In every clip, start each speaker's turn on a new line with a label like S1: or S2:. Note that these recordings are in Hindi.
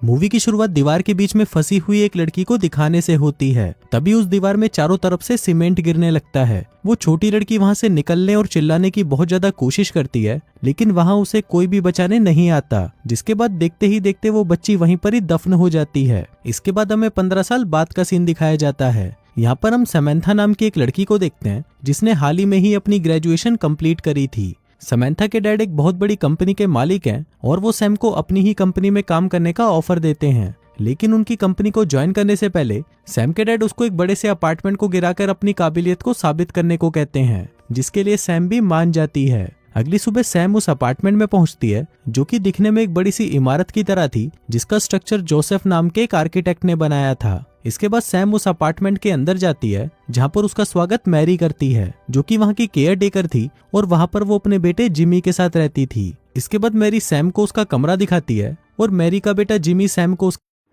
S1: मूवी की शुरुआत दीवार के बीच में फंसी हुई एक लड़की को दिखाने से होती है। तभी उस दीवार में चारों तरफ से सीमेंट गिरने लगता है। वो छोटी लड़की वहां से निकलने और चिल्लाने की बहुत ज्यादा कोशिश करती है, लेकिन वहां उसे कोई भी बचाने नहीं आता, जिसके बाद देखते ही देखते वो बच्ची वहीं पर ही दफन हो जाती है। इसके बाद हमें 15 साल बाद का सीन दिखाया जाता है। यहाँ पर हम समंथा नाम की एक लड़की को देखते हैं, जिसने हाल ही में ही अपनी ग्रेजुएशन कंप्लीट करी थी। समंथा के डैड एक बहुत बड़ी कंपनी के मालिक हैं और वो सैम को अपनी ही कंपनी में काम करने का ऑफर देते हैं। लेकिन उनकी कंपनी को ज्वाइन करने से पहले सैम के डैड उसको एक बड़े से अपार्टमेंट को गिराकर अपनी काबिलियत को साबित करने को कहते हैं, जिसके लिए सैम भी मान जाती है। अगली सुबह सैम उस अपार्टमेंट में पहुंचती है, जो कि दिखने में एक बड़ी सी इमारत की तरह थी, जिसका स्ट्रक्चर जोसेफ नाम के एक आर्किटेक्ट ने बनाया था। इसके बाद सैम उस अपार्टमेंट के अंदर जाती है, जहां पर उसका स्वागत मैरी करती है, जो कि वहां की केयर टेकर थी और वहां पर वो अपने बेटे जिमी के साथ रहती थी। इसके बाद मैरी सैम को उसका कमरा दिखाती है और मैरी का बेटा जिमी सैम को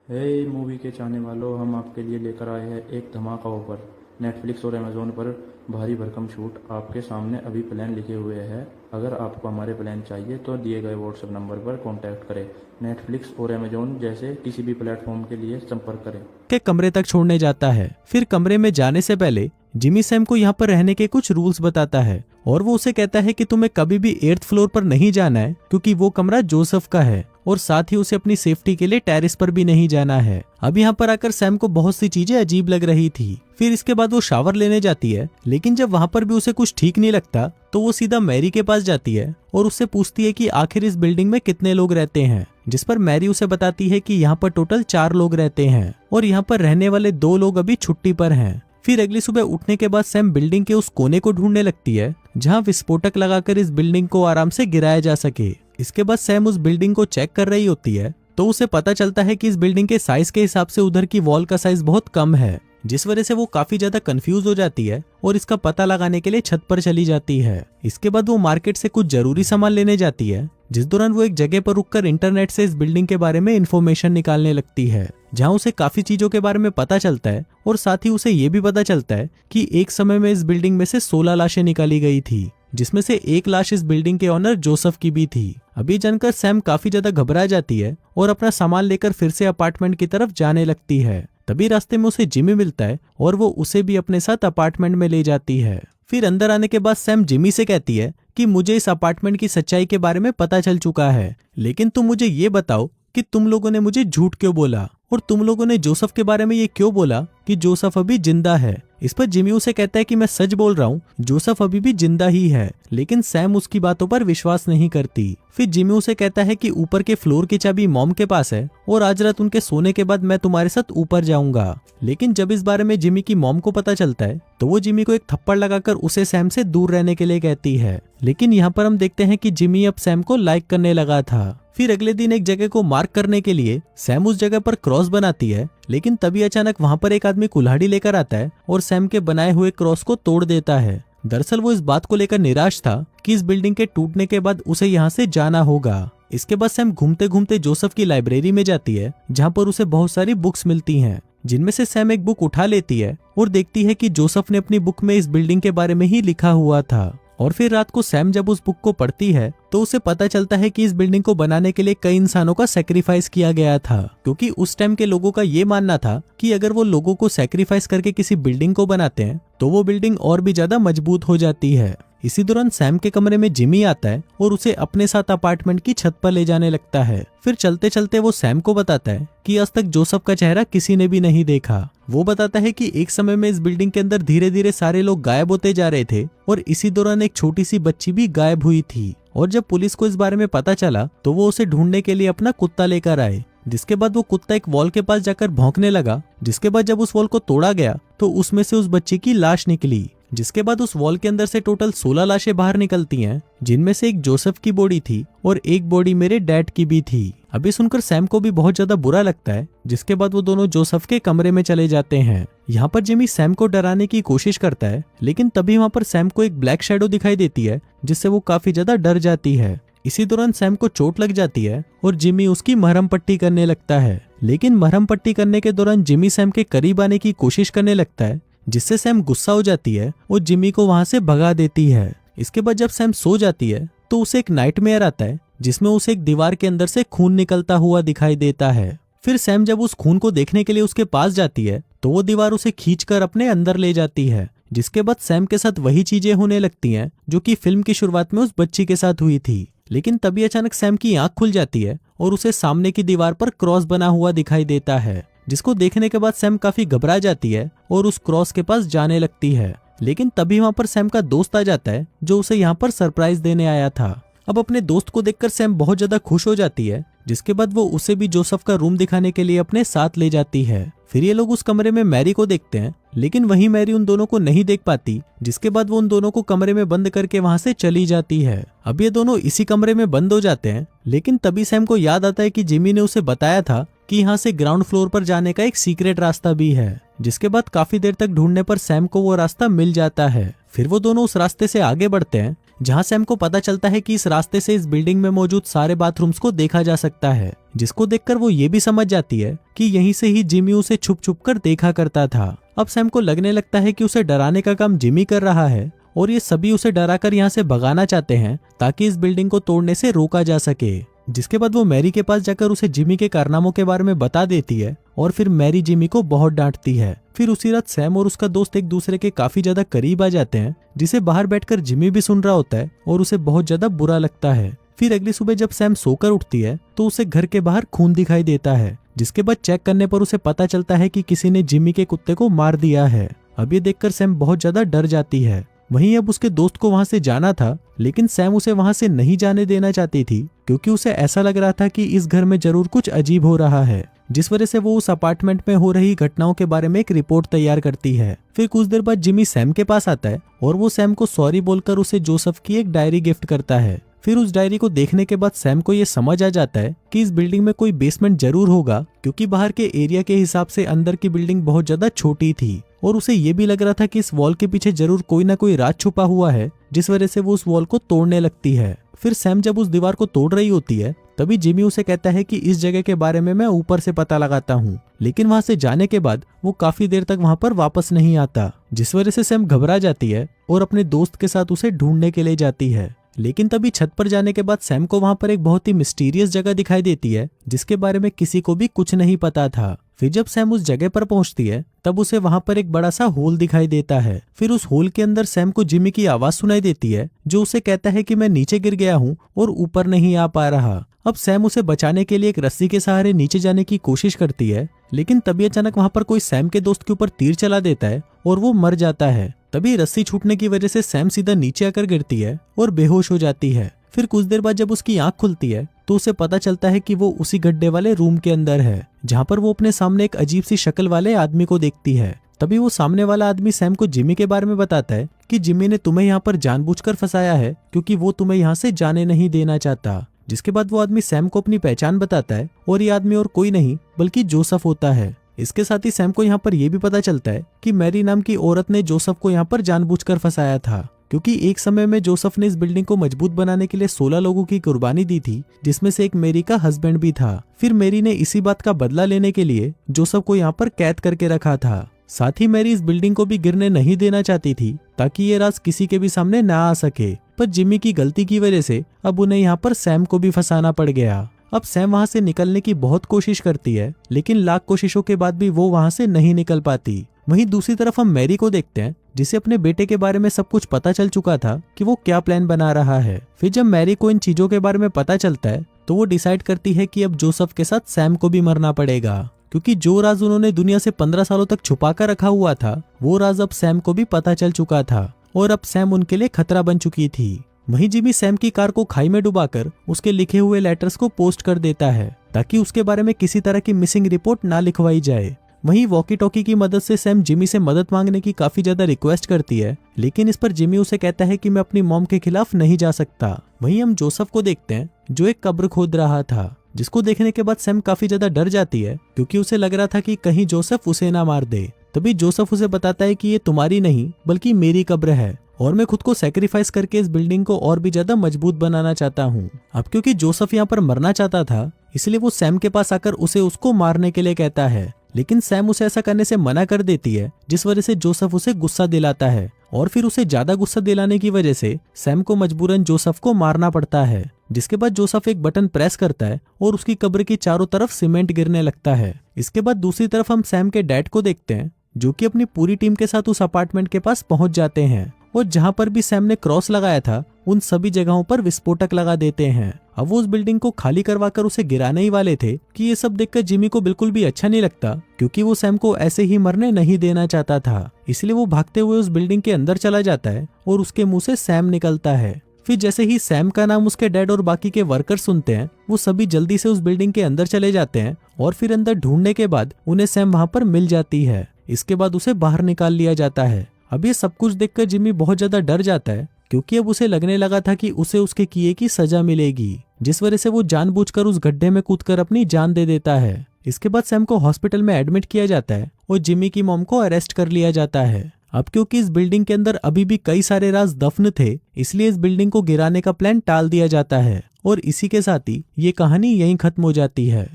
S2: हे मूवी के चाहने वालों, हम आपके लिए लेकर आए हैं एक धमाका ऑफर। नेटफ्लिक्स और अमेजोन पर भारी भरकम छूट आपके सामने अभी प्लान लिखे हुए हैं। अगर आपको हमारे प्लान चाहिए तो दिए गए व्हाट्सएप नंबर पर कांटेक्ट करें। नेटफ्लिक्स और अमेजोन जैसे किसी भी प्लेटफॉर्म के लिए संपर्क करें।
S1: के कमरे तक छोड़ने जाता है। फिर कमरे में जाने से पहले जिमी सैम को यहाँ पर रहने के कुछ रूल्स बताता है और वो उसे कहता है कि तुम्हें कभी भी 8th फ्लोर पर नहीं जाना है, क्योंकि वो कमरा जोसेफ का है, और साथ ही उसे अपनी सेफ्टी के लिए टेरेस पर भी नहीं जाना है। अब यहाँ पर आकर सैम को बहुत सी चीजें अजीब लग रही थी। फिर इसके बाद वो शावर लेने जाती है, लेकिन जब वहां पर भी उसे कुछ ठीक नहीं लगता तो वो सीधा मैरी के पास जाती है और उससे पूछती है कि आखिर इस बिल्डिंग में कितने लोग रहते हैं, जिस पर मैरी उसे बताती है कि यहाँ पर टोटल 4 लोग रहते हैं और यहाँ पर रहने वाले 2 लोग अभी छुट्टी पर हैं। फिर अगली सुबह उठने के बाद सैम बिल्डिंग के उस कोने को ढूंढने लगती है जहाँ विस्फोटक लगाकर इस बिल्डिंग को आराम से गिराया जा सके। इसके बाद सैम उस बिल्डिंग को चेक कर रही होती है तो उसे पता चलता है कि इस बिल्डिंग के साइज के हिसाब से उधर की वॉल का साइज बहुत कम है, जिस वजह से वो काफी ज्यादा कंफ्यूज हो जाती है और इसका पता लगाने के लिए छत पर चली जाती है। इसके बाद वो मार्केट से कुछ जरूरी सामान लेने जाती है, जिस दौरान वो एक जगह पर रुककर इंटरनेट से इस बिल्डिंग के बारे में इंफॉर्मेशन निकालने लगती है, जहां उसे काफी चीजों के बारे में पता चलता है और साथ ही उसे ये भी पता चलता है कि एक समय में इस बिल्डिंग में से 16 लाशें निकाली गई थी, जिसमें से एक लाश इस बिल्डिंग के ऑनर जोसेफ की भी थी। अभी जानकर सैम काफी ज्यादा घबरा जाती है और अपना सामान लेकर फिर से अपार्टमेंट की तरफ जाने लगती है। तभी रास्ते में उसे जिमी मिलता है और वो उसे भी अपने साथ अपार्टमेंट में ले जाती है। फिर अंदर आने के बाद सैम जिमी से कहती है कि मुझे इस अपार्टमेंट की सच्चाई के बारे में पता चल चुका है, लेकिन तुम मुझे ये बताओ कि तुम लोगों ने मुझे झूठ क्यों बोला और तुम लोगों ने जोसेफ के बारे में ये क्यों बोला कि जोसेफ अभी जिंदा है। इस पर जिमी उसे कहता है कि मैं सच बोल रहा हूँ, जोसेफ अभी भी जिंदा ही है, लेकिन सैम उसकी बातों पर विश्वास नहीं करती। फिर जिमी उसे कहता है कि ऊपर के फ्लोर की चाबी मॉम के पास है और आज रात उनके सोने के बाद मैं तुम्हारे साथ ऊपर जाऊंगा। लेकिन जब इस बारे में जिमी की मॉम को पता चलता है तो वो जिमी को एक थप्पड़ लगाकर उसे सैम से दूर रहने के लिए कहती है। लेकिन यहाँ पर हम देखते हैं कि जिमी अब सैम को लाइक करने लगा था। फिर अगले दिन एक जगह को मार्क करने के लिए सैम उस जगह पर क्रॉस बनाती है, लेकिन तभी अचानक वहां पर एक आदमी कुल्हाड़ी लेकर आता है और सैम के बनाए हुए क्रॉस को तोड़ देता है। दरअसल वो इस बात को लेकर निराश था कि इस बिल्डिंग के टूटने के बाद उसे यहाँ से जाना होगा। इसके बाद सैम घूमते घूमते जोसेफ की लाइब्रेरी में जाती है, जहाँ पर उसे बहुत सारी बुक्स मिलती हैं, जिनमें से सैम एक बुक उठा लेती है और देखती है कि जोसेफ ने अपनी बुक में इस बिल्डिंग के बारे में ही लिखा हुआ था। और फिर रात को सैम जब उस बुक को पढ़ती है तो उसे पता चलता है कि इस बिल्डिंग को बनाने के लिए कई इंसानों का सैक्रिफाइस किया गया था, क्योंकि उस टाइम के लोगों का ये मानना था कि अगर वो लोगों को सैक्रिफाइस करके किसी बिल्डिंग को बनाते हैं तो वो बिल्डिंग और भी ज्यादा मजबूत हो जाती है। इसी दौरान सैम के कमरे में जिमी आता है और उसे अपने साथ अपार्टमेंट की छत पर ले जाने लगता है। फिर चलते चलते वो सैम को बताता है कि आज तक जोसेफ का चेहरा किसी ने भी नहीं देखा। वो बताता है कि एक समय में इस बिल्डिंग के अंदर धीरे धीरे सारे लोग गायब होते जा रहे थे और इसी दौरान एक छोटी सी बच्ची भी गायब हुई थी, और जब पुलिस को इस बारे में पता चला तो वो उसे ढूंढने के लिए अपना कुत्ता लेकर आए, जिसके बाद वो कुत्ता एक वॉल के पास जाकर भौंकने लगा। जिसके बाद जब उस वॉल को तोड़ा गया तो उसमें से उस बच्ची की लाश निकली, जिसके बाद उस वॉल के अंदर से टोटल 16 लाशें बाहर निकलती हैं, जिनमें से एक जोसेफ की बॉडी थी और एक बॉडी मेरे डैड की भी थी। अभी सुनकर सैम को भी बहुत ज्यादा बुरा लगता है, जिसके बाद वो दोनों जोसेफ के कमरे में चले जाते हैं। यहाँ पर जिमी सैम को डराने की कोशिश करता है, लेकिन तभी वहाँ पर सैम को एक ब्लैक शैडो दिखाई देती है, जिससे वो काफी ज्यादा डर जाती है। इसी दौरान सैम को चोट लग जाती है और जिमी उसकी मरहम पट्टी करने लगता है, लेकिन मरहम पट्टी करने के दौरान जिमी सैम के करीब आने की कोशिश करने लगता है, जिससे सैम गुस्सा हो जाती है और जिमी को वहां से भगा देती है। इसके बाद जब सैम सो जाती है तो उसे एक नाइटमेयर आता है, जिसमें उसे एक दीवार के अंदर से खून निकलता हुआ दिखाई देता है। फिर सैम जब उस खून को देखने के लिए उसके पास जाती है तो वो दीवार उसे खींचकर अपने अंदर ले जाती है, जिसके बाद सैम के साथ वही चीजें होने लगती हैं जो कि फिल्म की शुरुआत में उस बच्ची के साथ हुई थी। लेकिन तभी अचानक सैम की आंख खुल जाती है और उसे सामने की दीवार पर क्रॉस बना हुआ दिखाई देता है, जिसको देखने के बाद सैम काफी घबरा जाती है और उस क्रॉस के पास जाने लगती है। लेकिन तभी वहां पर सैम का दोस्त आ जाता है जो उसे यहाँ पर सरप्राइज देने आया था। अब अपने दोस्त को देखकर सैम बहुत ज्यादा खुश हो जाती है, जिसके बाद वो उसे भी जोसेफ का रूम दिखाने के लिए अपने साथ ले जाती है। फिर ये लोग उस कमरे में मैरी को देखते हैं, लेकिन वहीं मैरी उन दोनों को नहीं देख पाती, जिसके बाद वो उन दोनों को कमरे में बंद करके वहां से चली जाती है। अब ये दोनों इसी कमरे में बंद हो जाते हैं, लेकिन तभी सैम को याद आता है कि जिमी ने उसे बताया था कि यहाँ से ग्राउंड फ्लोर पर जाने का एक सीक्रेट रास्ता भी है, जिसके बाद काफी देर तक ढूंढने पर सैम को वो रास्ता मिल जाता है। फिर वो दोनों उस रास्ते से आगे बढ़ते हैं, जहां सैम को पता चलता है कि इस रास्ते से इस बिल्डिंग में मौजूद सारे बाथरूम्स को देखा जा सकता है, जिसको देखकर वो ये भी समझ जाती है कि यहीं से ही जिमी उसे छुप छुप कर देखा करता था। अब सैम को लगने लगता है कि उसे डराने का काम जिमी कर रहा है और ये सभी उसे डराकर यहाँ से भगाना चाहते हैं ताकि इस बिल्डिंग को तोड़ने से रोका जा सके। जिसके बाद वो मैरी के पास जाकर उसे जिमी के कारनामों के बारे में बता देती है और फिर मैरी जिमी को बहुत डांटती है। फिर उसी रात सैम और उसका दोस्त एक दूसरे के काफी ज्यादा करीब आ जाते हैं, जिसे बाहर बैठकर जिमी भी सुन रहा होता है और उसे बहुत ज्यादा बुरा लगता है। फिर अगली सुबह जब सैम सोकर उठती है तो उसे घर के बाहर खून दिखाई देता है, जिसके बाद चेक करने पर उसे पता चलता है कि किसी ने जिमी के कुत्ते को मार दिया है। अब ये देखकर सैम बहुत ज्यादा डर जाती है। वहीं अब उसके दोस्त को वहां से जाना था, लेकिन सैम उसे वहां से नहीं जाने देना चाहती थी, क्योंकि उसे ऐसा लग रहा था कि इस घर में जरूर कुछ अजीब हो रहा है, जिस वजह से वो उस अपार्टमेंट में हो रही घटनाओं के बारे में एक रिपोर्ट तैयार करती है। फिर कुछ देर बाद जिमी सैम के पास आता है और वो सैम को सॉरी बोलकर उसे जोसेफ की एक डायरी गिफ्ट करता है। फिर उस डायरी को देखने के बाद सैम को ये समझ आ जाता है कि इस बिल्डिंग में कोई बेसमेंट जरूर होगा, क्योंकि बाहर के एरिया के हिसाब से अंदर की बिल्डिंग बहुत ज्यादा छोटी थी और उसे ये भी लग रहा था कि इस वॉल के पीछे जरूर कोई ना कोई राज छुपा हुआ है, जिस वजह से वो उस वॉल को तोड़ने लगती है। फिर सैम जब उस दीवार को तोड़ रही होती है तभी जिमी उसे कहता है कि इस जगह के बारे में मैं ऊपर से पता लगाता हूँ, लेकिन वहां से जाने के बाद वो काफी देर तक वहां पर वापस नहीं आता, जिस वजह से सैम घबरा जाती है और अपने दोस्त के साथ उसे ढूंढने के लिए जाती है। लेकिन तभी छत पर जाने के बाद सैम को वहां पर एक बहुत ही मिस्टीरियस जगह दिखाई देती है, जिसके बारे में किसी को भी कुछ नहीं पता था। फिर जब सैम उस जगह पर पहुंचती है तब उसे वहां पर एक बड़ा सा होल दिखाई देता है। फिर उस होल के अंदर सैम को जिमी की आवाज सुनाई देती है, जो उसे कहता है कि मैं नीचे गिर गया हूँ और ऊपर नहीं आ पा रहा। अब सैम उसे बचाने के लिए एक रस्सी के सहारे नीचे जाने की कोशिश करती है, लेकिन तभी अचानक वहां पर कोई सैम के दोस्त के ऊपर तीर चला देता है और वो मर जाता है। तभी रस्सी छूटने की वजह से सैम सीधा नीचे आकर गिरती है और बेहोश हो जाती है। फिर कुछ देर बाद जब उसकी आंख खुलती है तो उसे पता चलता है कि वो उसी गड्ढे वाले रूम के अंदर है, जहां पर वो अपने सामने एक अजीब सी शक्ल वाले आदमी को देखती है। तभी वो सामने वाला आदमी सैम को जिमी के बारे में बताता है कि जिमी ने तुम्हें यहाँ पर जानबूझकर फंसाया है, क्योंकि वो तुम्हें यहाँ से जाने नहीं देना चाहता। जिसके बाद वो आदमी सैम को अपनी पहचान बताता है और ये आदमी और कोई नहीं बल्कि जोसेफ होता है। इसके साथ ही सैम को यहाँ पर यह भी पता चलता है कि मैरी नाम की औरत ने जोसेफ को यहाँ पर जानबूझकर फंसाया था, क्योंकि एक समय में जोसेफ ने इस बिल्डिंग को मजबूत बनाने के लिए 16 लोगों की कुर्बानी दी थी, जिसमें से एक मेरी का हस्बैंड भी था। फिर मेरी ने इसी बात का बदला लेने के लिए जोसेफ को यहाँ पर कैद करके रखा था। साथ ही मेरी इस बिल्डिंग को भी गिरने नहीं देना चाहती थी, ताकि ये राज किसी के भी सामने ना आ सके, पर जिमी की गलती की वजह से अब उन्हें यहाँ पर सैम को भी फंसाना पड़ गया। अब सैम वहां से निकलने की बहुत कोशिश करती है, लेकिन लाख कोशिशों के बाद भी वो वहां से नहीं निकल पाती। वहीं दूसरी तरफ हम मैरी को देखते हैं, जिसे अपने बेटे के बारे में सब कुछ पता चल चुका था कि वो क्या प्लान बना रहा है। फिर जब मैरी को इन चीजों के बारे में पता चलता है तो वो डिसाइड करती है कि अब जोसेफ के साथ सैम को भी मरना पड़ेगा, क्योंकि जो राज उन्होंने दुनिया से 15 सालों तक छुपा कर रखा हुआ था वो राज अब सैम को भी पता चल चुका था और अब सैम उनके लिए खतरा बन चुकी थी। वहीं जिमी सैम की कार को खाई में डुबाकर उसके लिखे हुए लेटर्स को पोस्ट कर देता है, ताकि उसके बारे में किसी तरह की मिसिंग रिपोर्ट ना लिखवाई जाए। वहीं वॉकी टॉकी की मदद से सैम जिमी से मदद मांगने की काफी ज्यादा रिक्वेस्ट करती है, लेकिन इस पर जिमी उसे कहता है कि मैं अपनी मॉम के खिलाफ नहीं जा सकता। वहीं हम जोसेफ को देखते हैं, जो एक कब्र खोद रहा था, जिसको देखने के बाद सैम काफी ज्यादा डर जाती है, क्योंकि उसे लग रहा था कि कहीं जोसेफ उसे ना मार दे। तभी जोसेफ उसे बताता है कि ये तुम्हारी नहीं बल्कि मेरी कब्र है और मैं खुद को सैक्रिफाइस करके इस बिल्डिंग को और भी ज्यादा मजबूत बनाना चाहता हूँ। अब क्योंकि जोसेफ यहाँ पर मरना चाहता था, इसलिए वो सैम के पास आकर उसे उसको मारने के लिए कहता है, लेकिन सैम उसे ऐसा करने से मना कर देती है, जिस वजह से जोसेफ उसे गुस्सा दिलाता है और फिर उसे ज्यादा गुस्सा दिलाने की वजह से सैम को मजबूरन जोसेफ को मारना पड़ता है। जिसके बाद जोसेफ एक बटन प्रेस करता है और उसकी कब्र की चारों तरफ सीमेंट गिरने लगता है। इसके बाद दूसरी तरफ हम सैम के डैड को देखते हैं जो कि अपनी पूरी टीम के साथ उस अपार्टमेंट के पास पहुंच जाते हैं और जहां पर भी सैम ने क्रॉस लगाया था उन सभी जगहों पर विस्फोटक लगा देते हैं। अब वो उस बिल्डिंग को खाली करवाकर उसे गिराने ही वाले थे कि ये सब देखकर जिमी को बिल्कुल भी अच्छा नहीं लगता, क्योंकि वो सैम को ऐसे ही मरने नहीं देना चाहता था। इसलिए वो भागते हुए उस बिल्डिंग के अंदर चला जाता है और उसके मुंह से सैम निकलता है। फिर जैसे ही सैम का नाम उसके डैड और बाकी के वर्कर सुनते हैं, वो सभी जल्दी से उस बिल्डिंग के अंदर चले जाते हैं और फिर अंदर ढूंढने के बाद उन्हें सैम वहां पर मिल जाती है। इसके बाद उसे बाहर निकाल लिया जाता है। अब ये सब कुछ देखकर जिमी बहुत ज्यादा डर जाता है, क्योंकि अब उसे लगने लगा था कि उसे उसके किए की सजा मिलेगी, जिस वजह से वो जानबूझकर उस गड्ढे में कूदकर अपनी जान दे देता है। इसके बाद सैम को हॉस्पिटल में एडमिट किया जाता है और जिमी की मॉम को अरेस्ट कर लिया जाता है। अब क्योंकि इस बिल्डिंग के अंदर अभी भी कई सारे राज दफन थे, इसलिए इस बिल्डिंग को गिराने का प्लान टाल दिया जाता है और इसी के साथ ही ये कहानी यहीं खत्म हो जाती है।